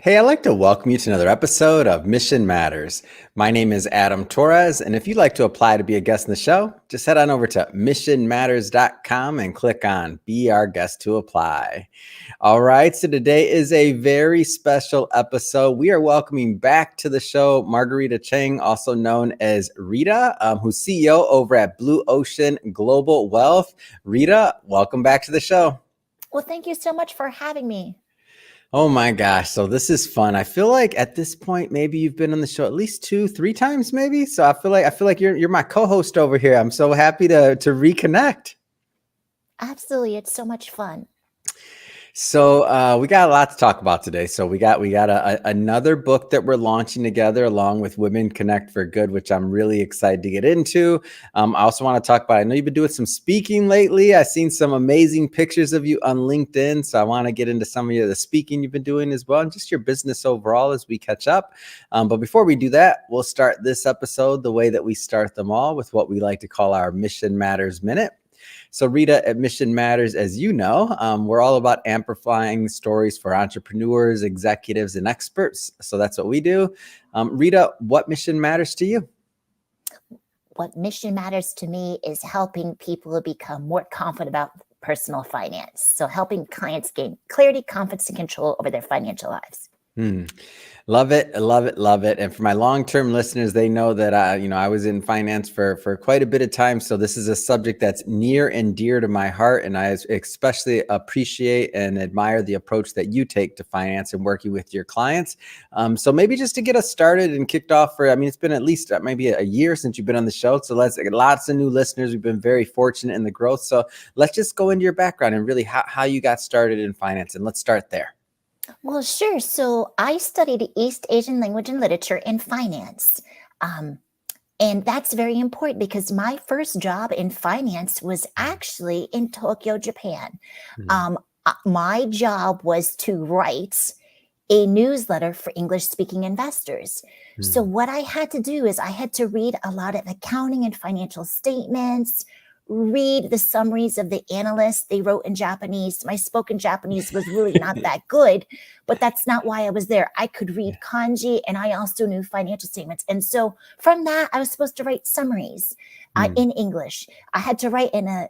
Hey, I'd like to welcome you to another episode of Mission Matters. My name is Adam Torres, and if you'd like to apply to be a guest in the show, just head on over to missionmatters.com and click on Be Our Guest to Apply. All right, so today is a very special episode. We are welcoming back to the show Marguerita Cheng, also known as Rita, who's CEO over at Blue Ocean Global Wealth. Rita, welcome back to the show. Well, thank you so much for having me. Oh my gosh. So this is fun. I feel like at this point, maybe you've been on the show at least 2, 3 times, maybe. So I feel like you're my co-host over here. I'm so happy to reconnect. Absolutely. It's so much fun. So we got a lot to talk about today. So we got another book that we're launching together along with Women Connect for Good, which I'm really excited to get into. I also want to talk about, I know you've been doing some speaking lately. I've seen some amazing pictures of you on LinkedIn. So I want to get into some of the speaking you've been doing as well, and just your business overall as we catch up. But before we do that, we'll start this episode the way that we start them all, with what we like to call our Mission Matters Minute. So Rita, at Mission Matters, as you know, we're all about amplifying stories for entrepreneurs, executives, and experts. So that's what we do. Rita, what mission matters to you? What mission matters to me is helping people become more confident about personal finance. So helping clients gain clarity, confidence, and control over their financial lives. Love it. Love it. Love it. And for my long-term listeners, they know that I was in finance for quite a bit of time. So this is a subject that's near and dear to my heart. And I especially appreciate and admire the approach that you take to finance and working with your clients. So maybe just to get us started and kicked off it's been at least maybe a year since you've been on the show. So let's get lots of new listeners. We've been very fortunate in the growth. So let's just go into your background and really how you got started in finance. And let's start there. Well, sure. So I studied East Asian language and literature in finance. And that's very important because my first job in finance was actually in Tokyo, Japan. My job was to write a newsletter for English-speaking investors. So what I had to do is I had to read a lot of accounting and financial statements, read the summaries of the analysts they wrote in Japanese. My spoken Japanese was really not that good, but that's not why I was there. I could read kanji, and I also knew financial statements. And so from that, I was supposed to write summaries in English. I had to write in a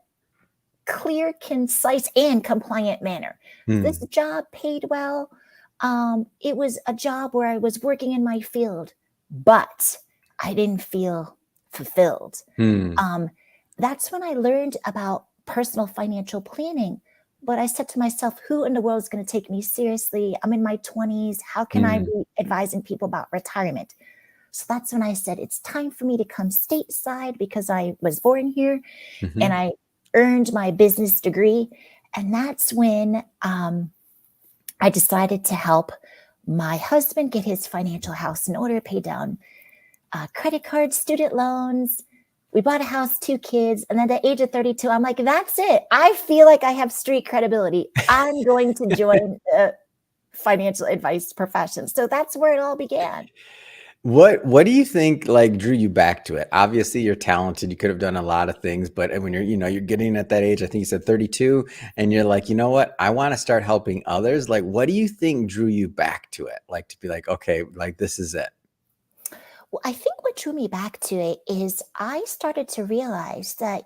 clear, concise, and compliant manner. This job paid well. It was a job where I was working in my field, but I didn't feel fulfilled. That's when I learned about personal financial planning. But I said to myself, who in the world is going to take me seriously? I'm in my 20s. How can I be advising people about retirement? So that's when I said, it's time for me to come stateside because I was born here and I earned my business degree. And that's when I decided to help my husband get his financial house in order, pay down credit cards, student loans. We bought a house, 2 kids. And then at the age of 32, I'm like, that's it. I feel like I have street credibility. I'm going to join the financial advice profession. So that's where it all began. What do you think drew you back to it? Obviously, you're talented. You could have done a lot of things, but when you're getting at that age, I think you said 32, and you're like, you know what? I want to start helping others. Like, what do you think drew you back to it? Like to be like, okay, like this is it. Well, I think what drew me back to it is I started to realize that,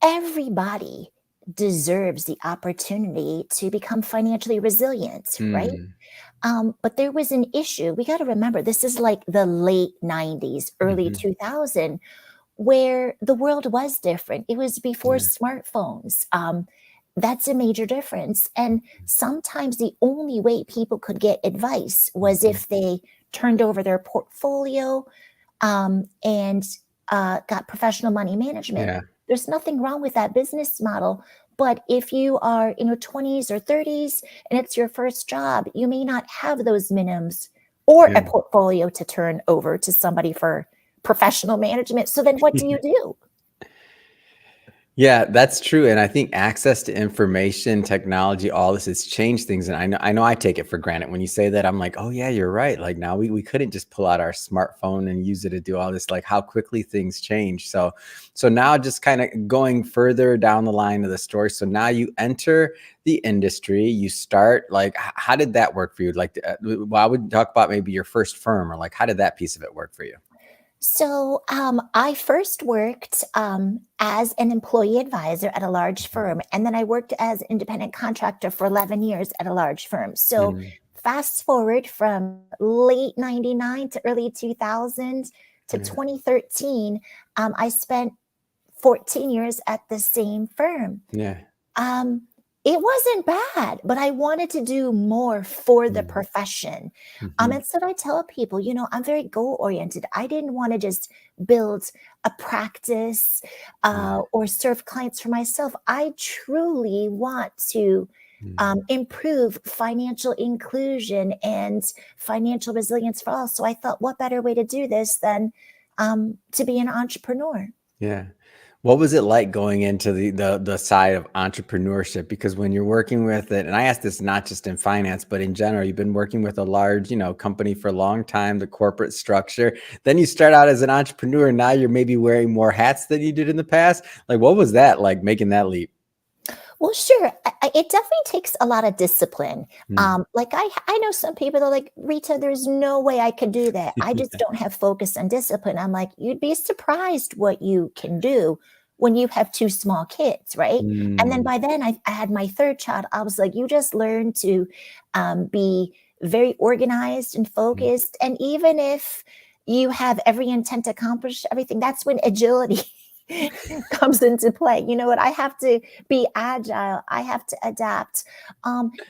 everybody deserves the opportunity to become financially resilient, right? But there was an issue. We got to remember, this is like the late 90s, early 2000, where the world was different. It was before smartphones. That's a major difference. And sometimes the only way people could get advice was if they turned over their portfolio and got professional money management. Yeah. There's nothing wrong with that business model. But if you are in your 20s or 30s and it's your first job, you may not have those minimums or a portfolio to turn over to somebody for professional management. So then what do you do? Yeah, that's true, and I think access to information, technology, all this has changed things, and I know I take it for granted. When you say that, I'm like, "Oh, yeah, you're right." Like, now we couldn't just pull out our smartphone and use it to do all this, like, how quickly things change. So now just kinda going further down the line of the story, so now you enter the industry, you start like, how did that work for you? Like, well, I would talk about maybe your first firm or, like, how did that piece of it work for you? So, I first worked as an employee advisor at a large Mhm. firm, and then I worked as an independent contractor for 11 years at a large firm. So, Mm, fast forward from late 99 to early 2000 to yeah, 2013, I spent 14 years at the same firm. yeah. Um, it wasn't bad, but I wanted to do more for the Mm, profession. mhm, And so I tell people, I'm very goal oriented. I didn't want to just build a practice yeah, or serve clients for myself. I truly want to mm. improve financial inclusion and financial resilience for all. So I thought, what better way to do this than to be an entrepreneur? Yeah. What was it like going into the side of entrepreneurship? Because when you're working with it, and I ask this not just in finance, but in general, you've been working with a large, company for a long time, the corporate structure. Then you start out as an entrepreneur. Now you're maybe wearing more hats than you did in the past. Like, what was that like making that leap? Well, sure. It definitely takes a lot of discipline. Mm. Like I know some people that are like, Rita, there's no way I could do that. I just Yeah. don't have focus and discipline. I'm like, you'd be surprised what you can do when you have two small kids, right? And then Mm, by then I had my third child. I was like, you just learn to be very organized and mm, focused. And even if you have every intent to accomplish everything, that's when agility comes into play. You know what? I have to be agile. I have to adapt.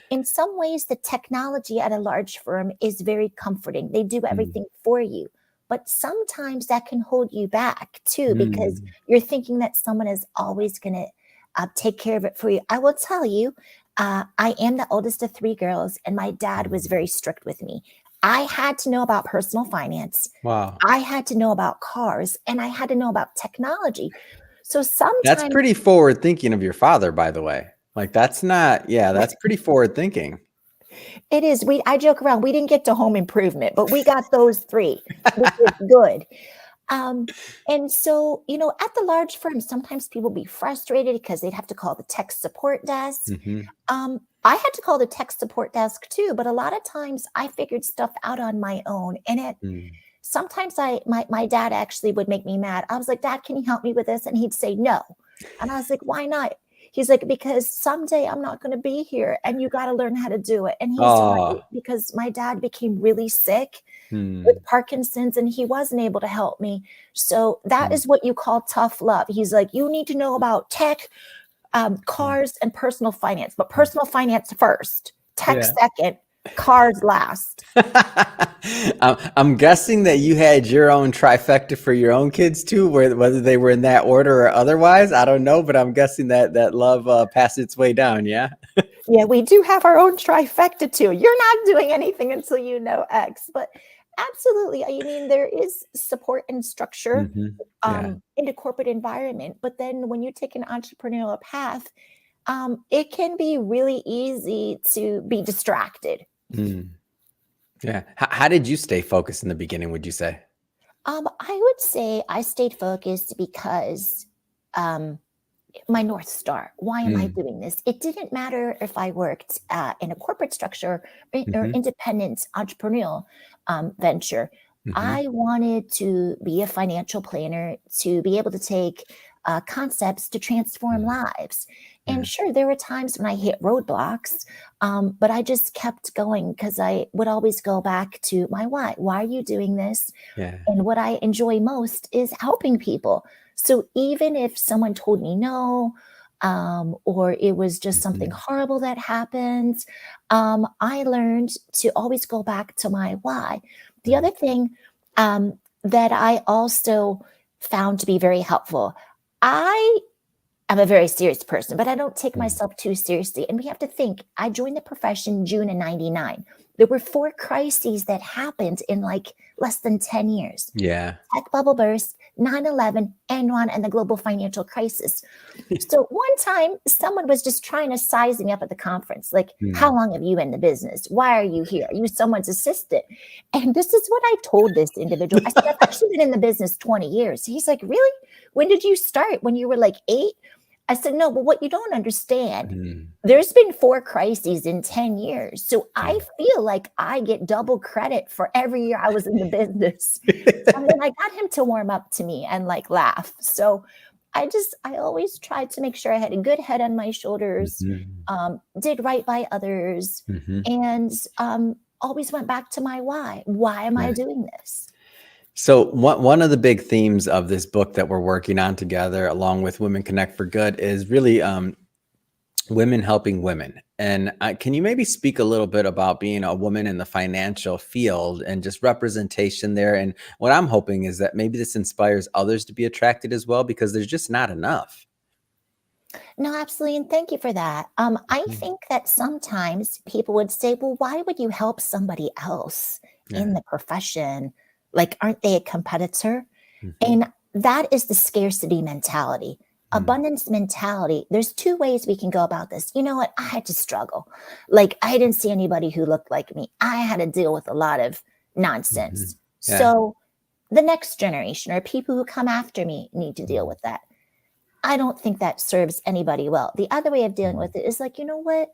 In some ways, the technology at a large firm is very comforting. They do mm, everything for you. But sometimes that can hold you back too, because mm, you're thinking that someone is always going to take care of it for you. I will tell you, I am the oldest of three girls, and my dad was mm. very strict with me. I had to know about personal finance. Wow. I had to know about cars, and I had to know about technology. So That's sometimes pretty forward thinking of your father, by the way. Like, that's not, yeah, that's pretty forward thinking. it is. I joke around. We didn't get to home improvement, but we got those three, which is good. Um, and so, at the large firms, sometimes people be frustrated because they'd have to call the tech support desk. Mhm. I had to call the tech support desk too, but a lot of times I figured stuff out on my own. And it Mm. sometimes my dad actually would make me mad. I was like, Dad, can you help me with this? And he'd say no. And I was like, why not? He's like, because someday I'm not going to be here and you got to learn how to do it. And he's right, Oh. because my dad became really sick with Hmm. Parkinson's and he wasn't able to help me. So that Mm, is what you call tough love. He's like, you need to know about tech, mm, cars, and personal finance, but mm. personal finance first, tech Yeah. second, cars last. I'm guessing that you had your own trifecta for your own kids too, whether they were in that order or otherwise. I don't know, but I'm guessing that love passed its way down. Yeah. Yeah, we do have our own trifecta too. You're not doing anything until you know X, but absolutely. I mean, there is support and structure Yeah. in a corporate environment, but then when you take an entrepreneurial path, it can be really easy to be distracted. Mm, yeah. How did you stay focused in the beginning? Would you say? I would say I stayed focused because um, my North Star. Why am I Mm, doing this? It didn't matter if I worked in a corporate structure or hmm. independent entrepreneurial venture. Hmm. I wanted to be a financial planner to be able to take concepts to transform Mm, lives. And yeah. sure, there were times when I hit roadblocks, but I just kept going because I would always go back to my why. Why are you doing this? Yeah. And what I enjoy most is helping people. So even if someone told me no, or it was just something Hmm. horrible that happened, I learned to always go back to my why. The Mm, other thing that I also found to be very helpful, I am a very serious person, but I don't take mm. myself too seriously. And we have to think, I joined the profession June of 99. There were four crises that happened in like less than 10 years. Yeah. Tech bubble burst, 9/11, Enron, and the global financial crisis. So one time, someone was just trying to size me up at the conference. Like, how Mm, long have you been in the business? Why are you here? Are you someone's assistant? And this is what I told this individual. I said, I've actually been in the business 20 years. He's like, really? When did you start? When you were like 8? I said, no, but what you don't understand, mm, there's been 4 crises in 10 years. So I yeah. feel like I get double credit for every year I was in the business. And then I got him to warm up to me and like laugh. So I always tried to make sure I had a good head on my shoulders, Mhm, did right by others, mhm, and always went back to my why. Why am I yeah. doing this? So one of the big themes of this book that we're working on together, along with Women Connect for Good, is really women helping women. And can you maybe speak a little bit about being a woman in the financial field and just representation there? And what I'm hoping is that maybe this inspires others to be attracted as well, because there's just not enough. No, absolutely. And thank you for that. I Mhm. think that sometimes people would say, well, why would you help somebody else Yeah. in the profession? Like, aren't they a competitor? Hmm. And that is the scarcity mentality, Mm, abundance mentality. There's 2 ways we can go about this. You know what? I had to struggle. Like, I didn't see anybody who looked like me. I had to deal with a lot of mhm. nonsense. Yeah. So, the next generation or people who come after me need to deal Mm, with that. I don't think that serves anybody well. The other way of dealing mm, with it is like, you know what?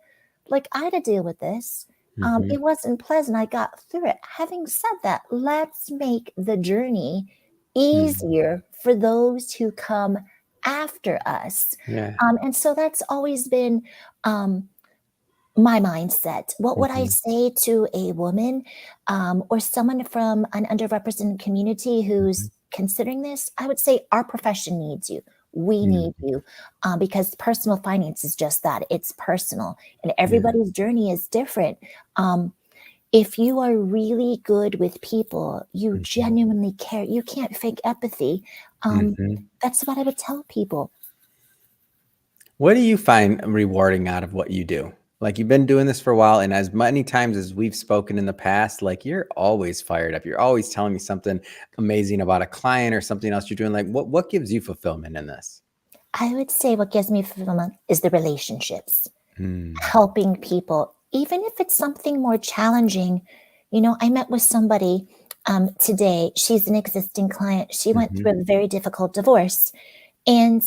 Like, I had to deal with this. mhm, It wasn't pleasant. I got through it. Having said that, let's make the journey mm. easier for those who come after us. Yeah. And so that's always been um, my mindset. What would I Mhm, say to a woman or someone from an underrepresented community mhm, who's considering this? I would say our profession needs you. We mm. need you because personal finance is just that. It's personal, and Yeah. everybody's journey is different. Um, if you are really good with people, you Mhm, genuinely care, you can't fake empathy. Um, mhm. that's what I would tell people. What do you find rewarding out of what you do? Like, you've been doing this for a while, and as many times as we've spoken in the past, like, you're always fired up. You're always telling me something amazing about a client or something else you're doing. Like, what gives you fulfillment in this? I would say what gives me fulfillment is the relationships, Mm, helping people, even if it's something more challenging. You know, I met with somebody today. She's an existing client. She went mhm, through a very difficult divorce. And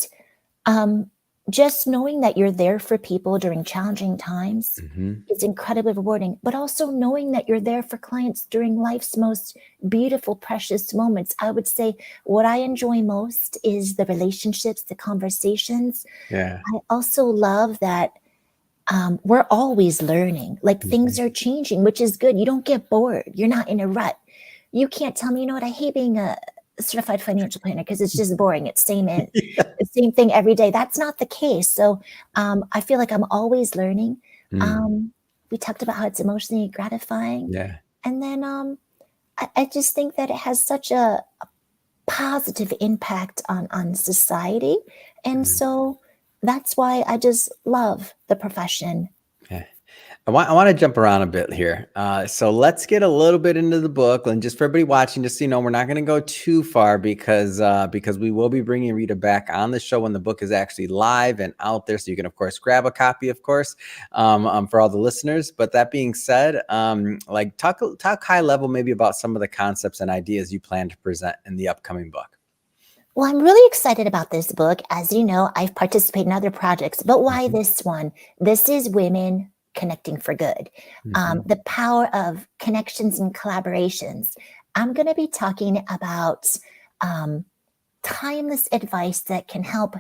um, just knowing that you're there for people during challenging times mhm, is incredibly rewarding, but also knowing that you're there for clients during life's most beautiful, precious moments. I would say what I enjoy most is the relationships, the conversations. yeah, I also love that we're always learning. Like things mhm. are changing, which is good. You don't get bored. You're not in a rut. You can't tell me, you know what, I hate being a certified financial planner because it's just boring. It's Yeah. the same thing every day. That's not the case. So I feel like I'm always learning. Mm, Um, we talked about how it's emotionally gratifying. yeah, And then I just think that it has such a positive impact on society. And mm, so that's why I just love the profession. yeah. I want to jump around a bit here. So let's get a little bit into the book, and just for everybody watching, just so you know, we're not going to go too far because we will be bringing Rita back on the show when the book is actually live and out there. So you can, of course, grab a copy, of course, for all the listeners. But that being said, like talk high level maybe about some of the concepts and ideas you plan to present in the upcoming book. Well, I'm really excited about this book. As you know, I've participated in other projects, but why Hmm. this one? This is Women Connecting for Good, Hmm. the power of connections and collaborations. I'm going to be talking about um, timeless advice that can help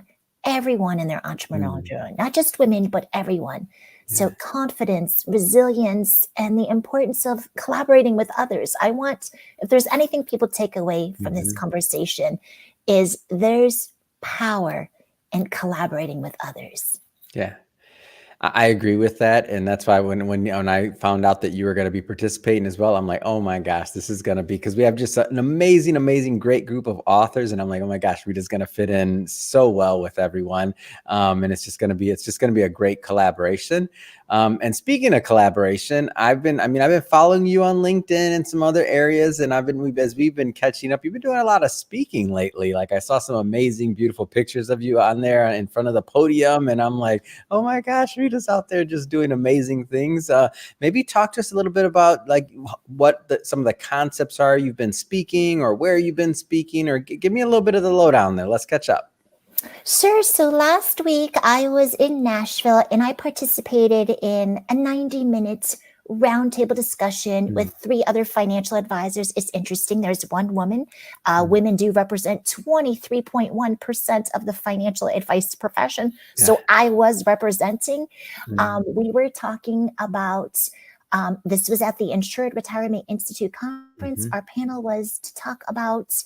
everyone in their entrepreneurial Mm, journey, not just women, but everyone. So, yeah. confidence, resilience, and the importance of collaborating with others. I want, if there's anything people take away from this Hmm. conversation, is there's power in collaborating with others. Yeah. I agree with that, and that's why when I found out that you were going to be participating as well, I'm like, oh my gosh, this is going to be, because we have just an amazing, great group of authors, and I'm like, oh my gosh, Rita's going to fit in so well with everyone, and it's just going to be a great collaboration. And speaking of collaboration, I've been following you on LinkedIn and some other areas, and as we've been catching up, you've been doing a lot of speaking lately. Like I saw some amazing, beautiful pictures of you on there in front of the podium, and I'm like, oh my gosh, Rita's out there just doing amazing things. Maybe talk to us a little bit about like what some of the concepts are you've been speaking, or where you've been speaking, or give me a little bit of the lowdown there. Let's catch up. Sure. So last week I was in Nashville and I participated in a 90-minute roundtable discussion with 3 other financial advisors. It's interesting. There's one woman. Women do represent 23.1% of the financial advice profession. So I was representing. We were talking about, this was at the Insured Retirement Institute conference. Our panel was to talk about,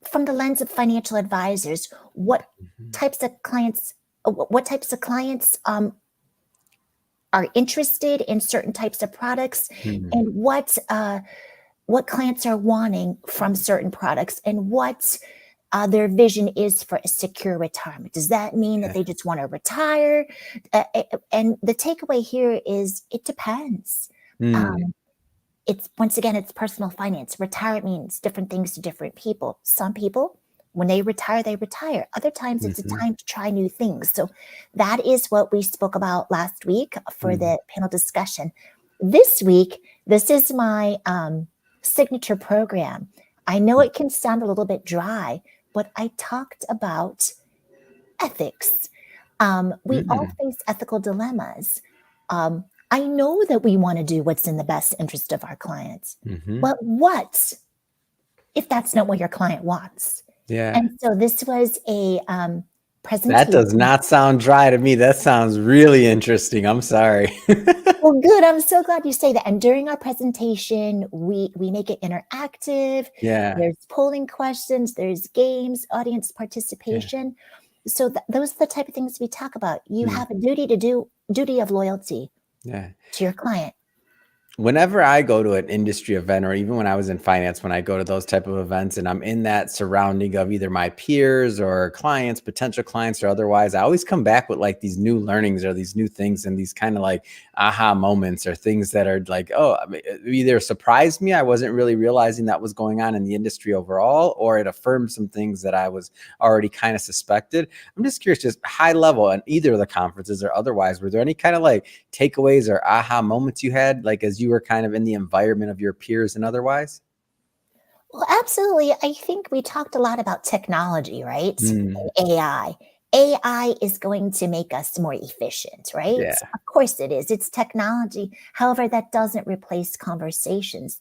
from the lens of financial advisors, what types of clients are interested in certain types of products, and what clients are wanting from certain products, and what their vision is for a secure retirement. Does that mean that they just want to retire? And the takeaway here is it depends. It's once again, it's personal finance. Retire means different things to different people. Some people, when they retire, they retire. Other times it's a time to try new things. So that is what we spoke about last week for the panel discussion. This week, this is my signature program. I know it can sound a little bit dry, but I talked about ethics. We all face ethical dilemmas. I know that we want to do what's in the best interest of our clients, but what if that's not what your client wants? Yeah. And so this was a presentation. That does not sound dry to me. That sounds really interesting. I'm sorry. Well, good. I'm so glad you say that. And during our presentation, we make it interactive. Yeah. There's polling questions, there's games, audience participation. So those are the type of things we talk about. You have a duty of loyalty to your client. Whenever I go to an industry event, or even when I was in finance, when I go to those type of events and I'm in that surrounding of either my peers or clients, potential clients or otherwise, I always come back with like these new learnings or these new things and these kind of like aha moments or things that are like, oh, I mean, it either surprised me, I wasn't really realizing that was going on in the industry overall, or it affirmed some things that I was already kind of suspected. I'm just curious, just high level on either of the conferences or otherwise, were there any kind of like takeaways or aha moments you had, like as you were kind of in the environment of your peers and otherwise? Well, absolutely. I think we talked a lot about technology, right? And AI. AI is going to make us more efficient, right? Yeah. Of course it is. It's technology. However, that doesn't replace conversations.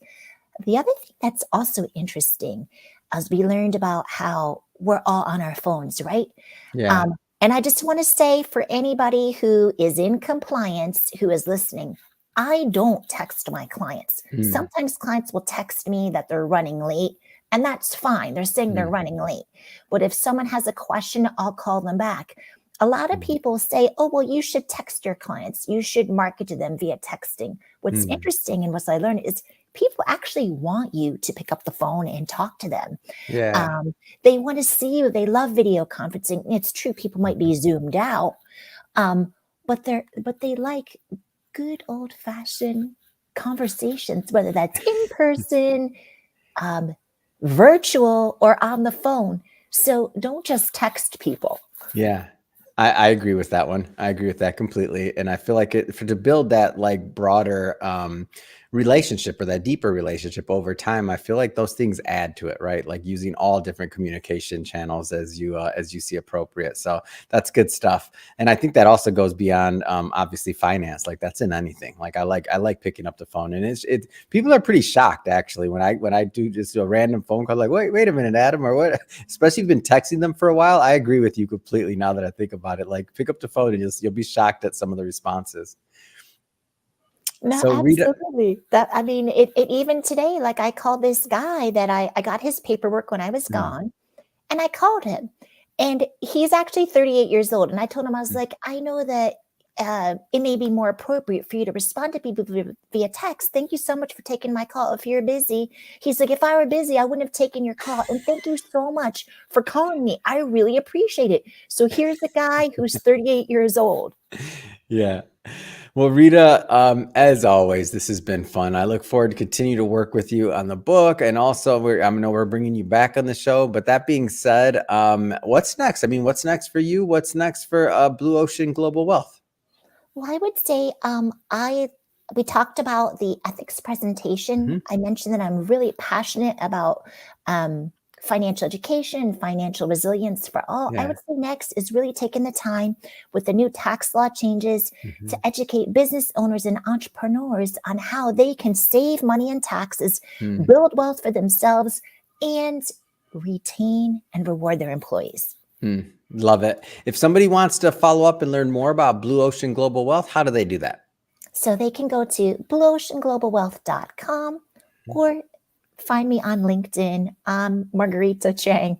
The other thing that's also interesting, as we learned about how we're all on our phones, right? Yeah. And I just want to say, for anybody who is in compliance, who is listening, I don't text my clients. Sometimes clients will text me that they're running late, and that's fine. They're saying they're running late. But if someone has a question, I'll call them back. A lot of people say, oh, well, you should text your clients. You should market to them via texting. What's interesting and what I learned is people actually want you to pick up the phone and talk to them. Yeah. They want to see you. They love video conferencing. It's true, people might be zoomed out, but they like good old-fashioned conversations, whether that's in person, virtual, or on the phone. So don't just text people. Yeah. I agree with that one. I agree with that completely. And I feel like to build that like broader relationship or that deeper relationship over time, I feel like those things add to it, right? Like using all different communication channels as you see appropriate. So that's good stuff. And I think that also goes beyond obviously finance. Like that's in anything. Like I like picking up the phone, and it's people are pretty shocked actually when I do just a random phone call, like, wait a minute, Adam, or what? Especially if you've been texting them for a while. I agree with you completely now that I think about it. Like pick up the phone and you'll be shocked at some of the responses. No, So Rita, absolutely. That, I mean, it even today, like I called this guy that I got his paperwork when I was gone, and I called him, and he's actually 38 years old. And I told him, I was like, I know that it may be more appropriate for you to respond to people via text. Thank you so much for taking my call. If you're busy, he's like, if I were busy, I wouldn't have taken your call. And thank you so much for calling me. I really appreciate it. So here's a guy who's 38 years old. Yeah. Well, Rita, as always, this has been fun. I look forward to continue to work with you on the book, and also I know we're bringing you back on the show. But that being said, what's next? I mean, what's next for you? What's next for Blue Ocean Global Wealth? Well, I would say we talked about the ethics presentation. Mhm. I mentioned that I'm really passionate about financial education, financial resilience for all. I Yeah. would say next is really taking the time with the new tax law changes Mhm. to educate business owners and entrepreneurs on how they can save money in taxes, Hmm. build wealth for themselves, and retain and reward their employees. Love it. If somebody wants to follow up and learn more about Blue Ocean Global Wealth, how do they do that? So they can go to blueoceanglobalwealth.com or find me on LinkedIn. I'm Marguerita Cheng.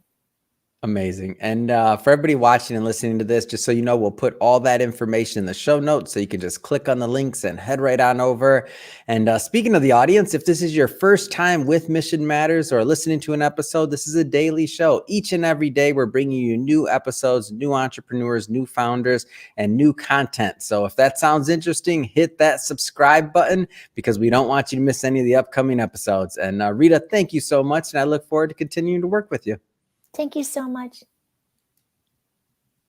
Amazing. And for everybody watching and listening to this, just so you know, we'll put all that information in the show notes so you can just click on the links and head right on over. And speaking of the audience, if this is your first time with Mission Matters or listening to an episode, this is a daily show. Each and every day, we're bringing you new episodes, new entrepreneurs, new founders, and new content. So if that sounds interesting, hit that subscribe button because we don't want you to miss any of the upcoming episodes. And Rita, thank you so much. And I look forward to continuing to work with you. Thank you so much.